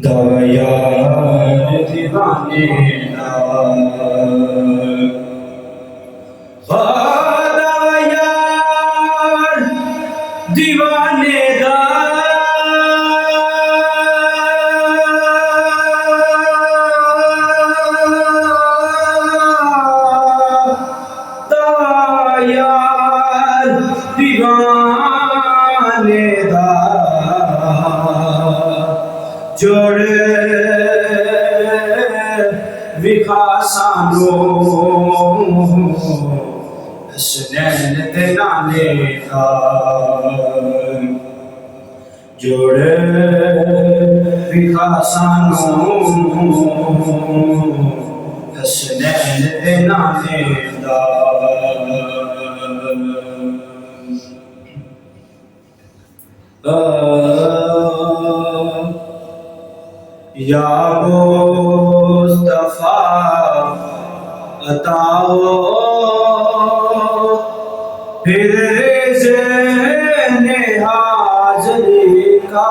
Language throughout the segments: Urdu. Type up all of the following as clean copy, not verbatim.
دایار دیوانے دایار دیوانے دایار دیوانے جوڑ وکھاسانو حسنین دے نانے دا جوڑ وکھاسانو حسنین دے نانے دا یا مصطفیٰ عطاؤ پھر ذہن حاضری کا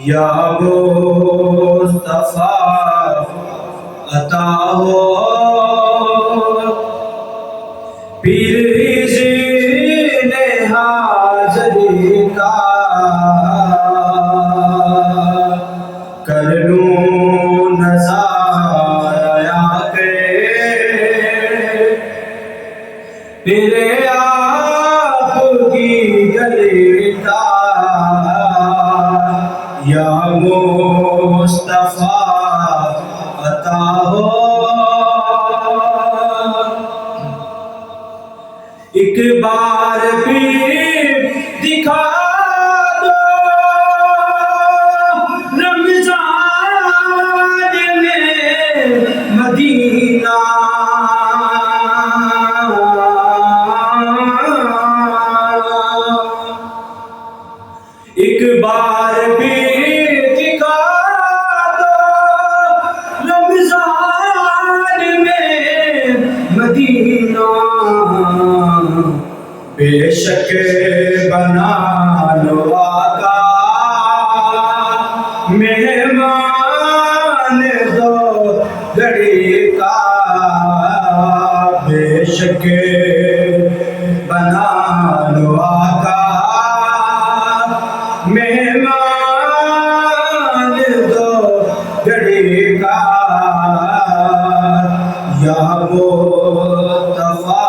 یا مصطفیٰ عطاؤ پھر ذہن حاضری کا کر لوں نظارہ کے میرے آپ کی گلی کا یا مصطفیٰ عطا ہو ایک بار بھی دکھا مدینہ ایک بار بھی دکھا دو رمضان میں مدینہ بے شک بنا لو آقا مہمان دو گھڑی کا بے شک بنا لو آقا مہمان دو گھڑی کا یا مصطفیٰ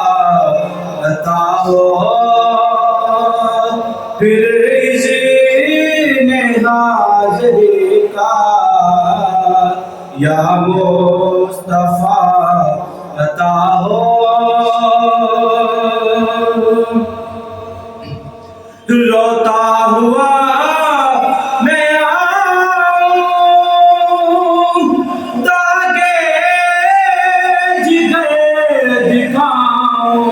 عطاؤ پھر ذہن حاضری کا یا مصطفیٰ عطاؤ روتا ہوا میں آؤں داغے جگر دکھاؤں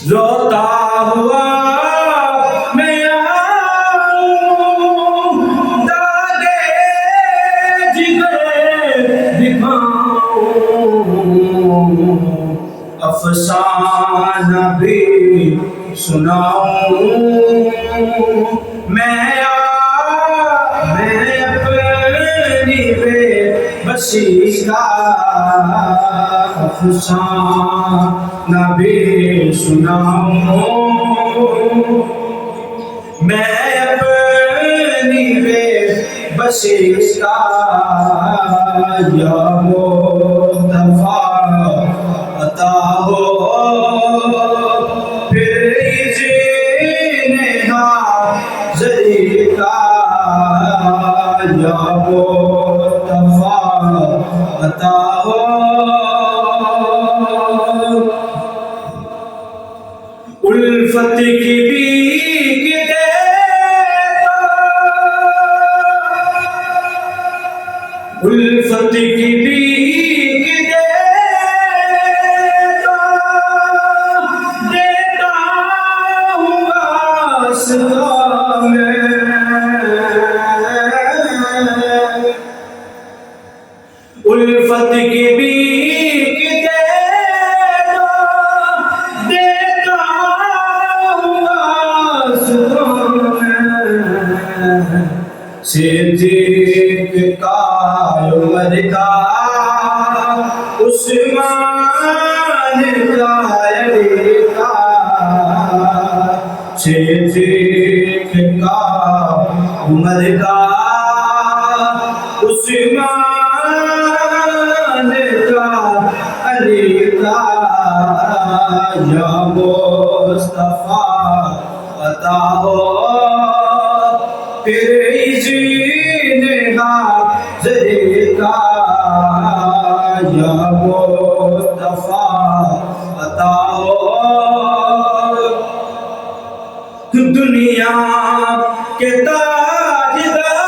روتا ہوا میں آؤں داغے جگر دکھاؤں افسانہ بھی سناؤں میں اپنی بے بسی کا افسانہ بھی سناؤں میں اپنی بے بسی کا یا مصطفیٰ عطاؤ پھر ذہن حاضری کا یا مصطفیٰ عطاؤ الفت کی بیک دے الفت کی بیک دے دیتا ہوں واسطہ میں الفت کی بیک دے صدیق کا عمر کا عثمان کا علی کا صدیق کا عمر کا عثمان کا علی کا یا مصطفیٰ عطا ہو تیرے ذین حاضر کا یا مصطفیٰ عطا ہو دنیا کے تاجدار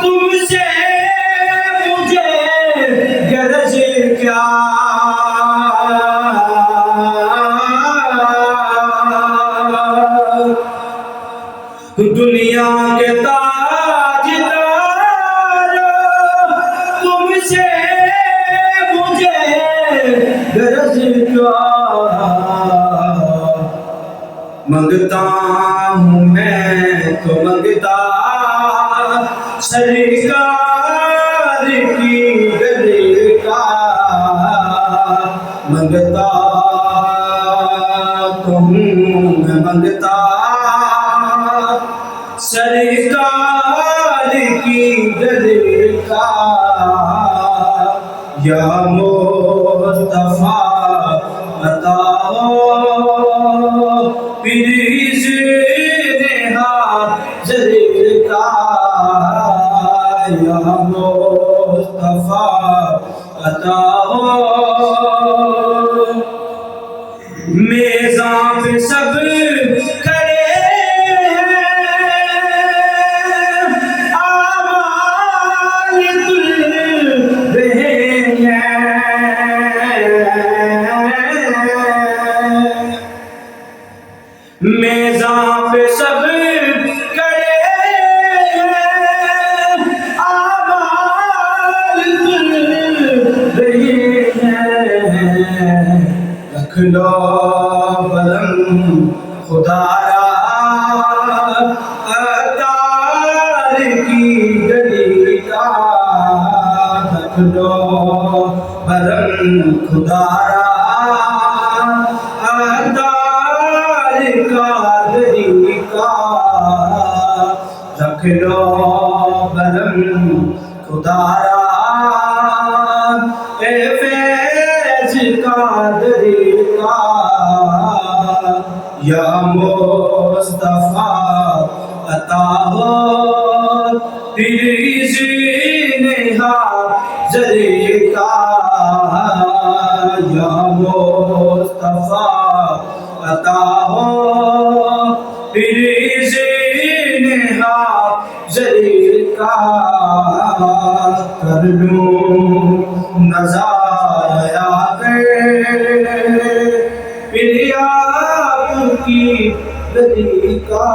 تم سے مجھے غرض کیا دنیا کے تاجدار تم سے مجھے غرض کیا منگتا ہوں میں تو منگتا سرکار کی گلی کا منگتا تو ہوں میں منگتا سرکار کی گلی کا یا مصطفیٰ عطا ہو تیری ذین حاضر کا یا مصطفیٰ عطا ہو میزاں پہ سب کھڑے آمال تل رہے میزاں پہ سب کھڑے آمال تل رہے رکھ لو بلند خدایا اتار کی گلی کا رکھ لو بلند خدایا اتار کا گلی کا رکھ لو بلند خدایا اے فیض قادری کا یا مصطفیٰ عطا ہو تیری ذین حاضر کا یا مصطفیٰ عطا ہو تیری ذین حاضر کا کر لوں نظارہ پھر آپ کی گلی کا